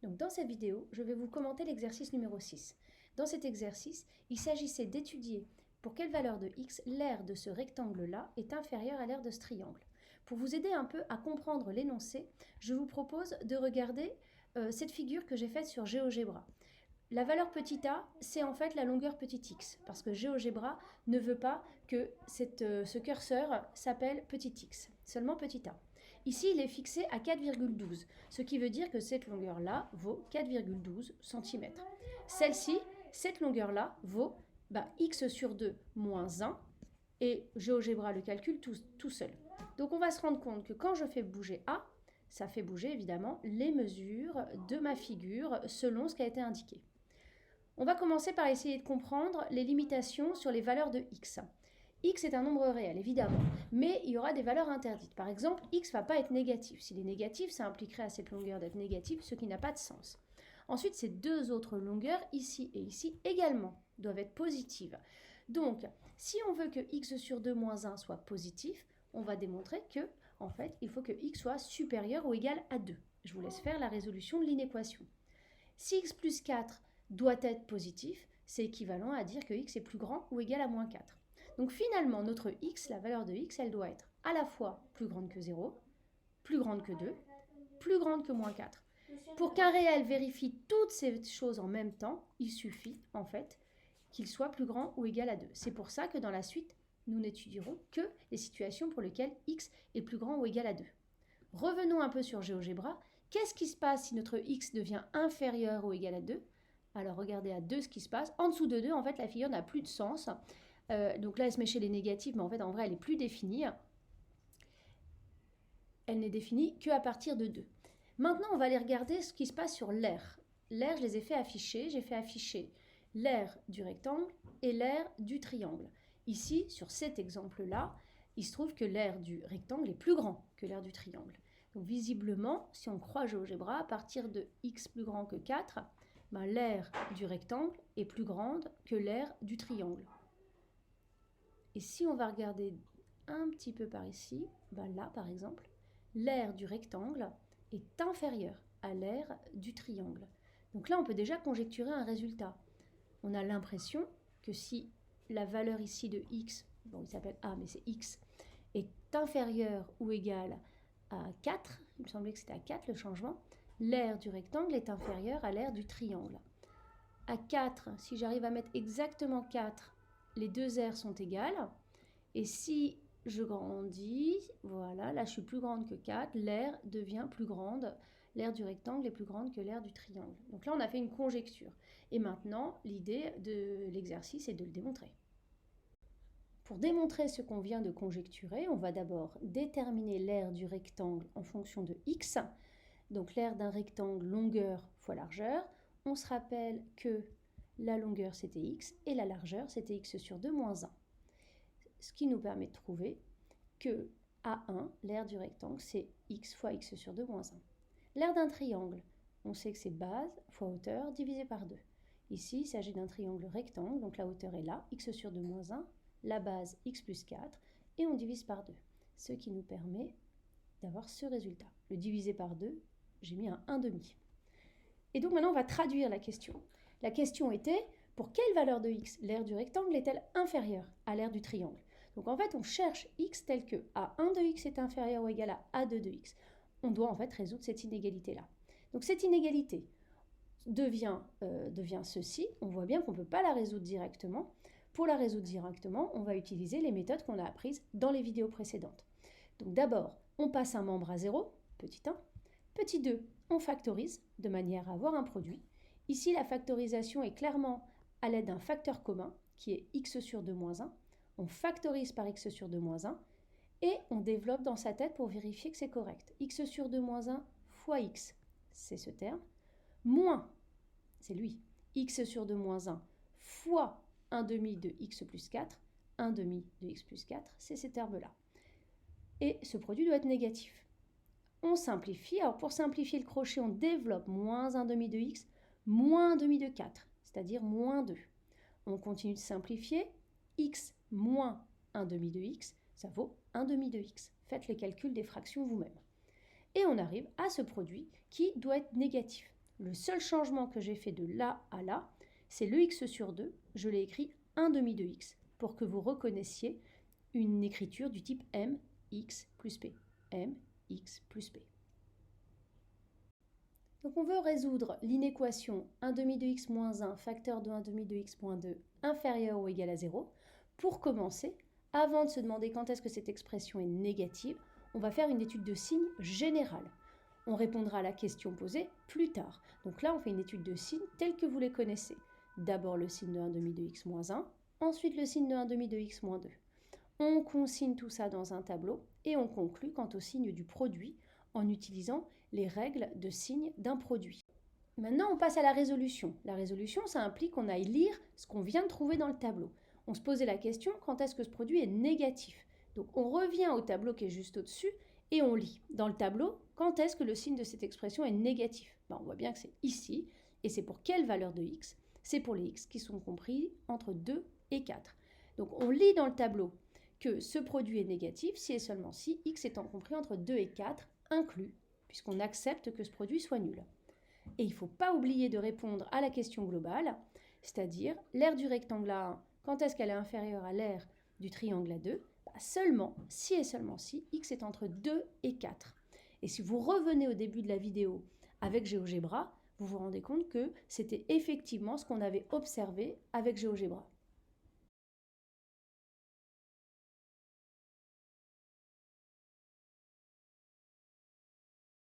Donc dans cette vidéo, je vais vous commenter l'exercice numéro 6. Dans cet exercice, il s'agissait d'étudier pour quelle valeur de x l'aire de ce rectangle-là est inférieure à l'aire de ce triangle. Pour vous aider un peu à comprendre l'énoncé, je vous propose de regarder cette figure que j'ai faite sur GeoGebra. La valeur petit a, c'est en fait la longueur petit x, parce que GeoGebra ne veut pas que ce curseur s'appelle petit x, seulement petit a. Ici, il est fixé à 4,12, ce qui veut dire que cette longueur-là vaut 4,12 cm. Celle-ci, cette longueur-là, vaut x sur 2 moins 1, et GeoGebra le calcule tout seul. Donc on va se rendre compte que quand je fais bouger a, ça fait bouger évidemment les mesures de ma figure selon ce qui a été indiqué. On va commencer par essayer de comprendre les limitations sur les valeurs de x. X est un nombre réel, évidemment, mais il y aura des valeurs interdites. Par exemple, x ne va pas être négatif. S'il est négatif, ça impliquerait à cette longueur d'être négatif, ce qui n'a pas de sens. Ensuite, ces deux autres longueurs, ici et ici, également, doivent être positives. Donc, si on veut que x sur 2 moins 1 soit positif, on va démontrer que, en fait, il faut que x soit supérieur ou égal à 2. Je vous laisse faire la résolution de l'inéquation. Si x plus 4 doit être positif, c'est équivalent à dire que x est plus grand ou égal à moins 4. Donc finalement, notre x, la valeur de x, elle doit être à la fois plus grande que 0, plus grande que 2, plus grande que moins 4. Pour qu'un réel vérifie toutes ces choses en même temps, il suffit en fait qu'il soit plus grand ou égal à 2. C'est pour ça que dans la suite, nous n'étudierons que les situations pour lesquelles x est plus grand ou égal à 2. Revenons un peu sur GeoGebra. Qu'est-ce qui se passe si notre x devient inférieur ou égal à 2 ? Alors regardez à 2 ce qui se passe. En dessous de 2, en fait, la figure n'a plus de sens. Donc là, elle se met chez les négatifs, mais en fait, en vrai, elle n'est plus définie. Elle n'est définie qu'à partir de 2. Maintenant, on va aller regarder ce qui se passe sur l'aire. L'aire, je les ai fait afficher. J'ai fait afficher l'aire du rectangle et l'aire du triangle. Ici, sur cet exemple-là, il se trouve que l'aire du rectangle est plus grand que l'aire du triangle. Donc visiblement, si on croit GeoGebra, à partir de x plus grand que 4, l'aire du rectangle est plus grande que l'aire du triangle. Et si on va regarder un petit peu par ici, là par exemple, l'aire du rectangle est inférieure à l'aire du triangle. Donc là, on peut déjà conjecturer un résultat. On a l'impression que si la valeur ici de x, il s'appelle a, mais c'est x, est inférieure ou égale à 4, il me semblait que c'était à 4 le changement, l'aire du rectangle est inférieure à l'aire du triangle. À 4, si j'arrive à mettre exactement 4, les deux aires sont égales. Et si je grandis, voilà, là je suis plus grande que 4, l'aire devient plus grande. L'aire du rectangle est plus grande que l'aire du triangle. Donc là, on a fait une conjecture. Et maintenant, l'idée de l'exercice est de le démontrer. Pour démontrer ce qu'on vient de conjecturer, on va d'abord déterminer l'aire du rectangle en fonction de x. Donc l'aire d'un rectangle, longueur fois largeur. On se rappelle que la longueur c'était x et la largeur c'était x sur 2 moins 1. Ce qui nous permet de trouver que A1, l'aire du rectangle, c'est x fois x sur 2 moins 1. L'aire d'un triangle, on sait que c'est base fois hauteur divisé par 2. Ici, il s'agit d'un triangle rectangle, donc la hauteur est là, x sur 2 moins 1, la base x plus 4, et on divise par 2. Ce qui nous permet d'avoir ce résultat. Le divisé par 2, j'ai mis un 1/2. Et donc maintenant, on va traduire la question. La question était, pour quelle valeur de x l'aire du rectangle est-elle inférieure à l'aire du triangle ? Donc en fait, on cherche x tel que a1 de x est inférieur ou égal à a2 de x. On doit en fait résoudre cette inégalité-là. Donc cette inégalité devient ceci. On voit bien qu'on ne peut pas la résoudre directement. Pour la résoudre directement, on va utiliser les méthodes qu'on a apprises dans les vidéos précédentes. Donc d'abord, on passe un membre à 0, petit 1. Petit 2, on factorise de manière à avoir un produit. Ici, la factorisation est clairement à l'aide d'un facteur commun qui est x sur 2 moins 1. On factorise par x sur 2 moins 1 et on développe dans sa tête pour vérifier que c'est correct. X sur 2 moins 1 fois x, c'est ce terme, moins, c'est lui, x sur 2 moins 1 fois 1/2 de x plus 4, 1/2 de x plus 4, c'est ces termes-là. Et ce produit doit être négatif. On simplifie. Alors pour simplifier le crochet, on développe moins 1/2 de x, moins 1/2 de 4, c'est-à-dire moins 2. On continue de simplifier. X moins 1/2 de x, ça vaut 1/2 de x. Faites les calculs des fractions vous-même. Et on arrive à ce produit qui doit être négatif. Le seul changement que j'ai fait de là à là, c'est le x sur 2. Je l'ai écrit 1 demi de x pour que vous reconnaissiez une écriture du type mx plus p. mx plus p. Donc on veut résoudre l'inéquation 1 demi de x moins 1 facteur de 1 demi de x moins 2 inférieur ou égal à 0. Pour commencer, avant de se demander quand est-ce que cette expression est négative, on va faire une étude de signe générale. On répondra à la question posée plus tard. Donc là, on fait une étude de signes tels que vous les connaissez. D'abord le signe de 1 demi de x moins 1, ensuite le signe de 1 demi de x moins 2. On consigne tout ça dans un tableau et on conclut quant au signe du produit en utilisant les règles de signe d'un produit. Maintenant, on passe à la résolution. La résolution, ça implique qu'on aille lire ce qu'on vient de trouver dans le tableau. On se posait la question, quand est-ce que ce produit est négatif? Donc on revient au tableau qui est juste au-dessus et on lit. Dans le tableau, quand est-ce que le signe de cette expression est négatif? On voit bien que c'est ici, et c'est pour quelle valeur de x? C'est pour les x qui sont compris entre 2 et 4. Donc on lit dans le tableau que ce produit est négatif si et seulement si x étant compris entre 2 et 4 inclus, puisqu'on accepte que ce produit soit nul. Et il ne faut pas oublier de répondre à la question globale, c'est-à-dire l'aire du rectangle A1, quand est-ce qu'elle est inférieure à l'aire du triangle A2? Seulement si et seulement si x est entre 2 et 4. Et si vous revenez au début de la vidéo avec GeoGebra, vous vous rendez compte que c'était effectivement ce qu'on avait observé avec GeoGebra.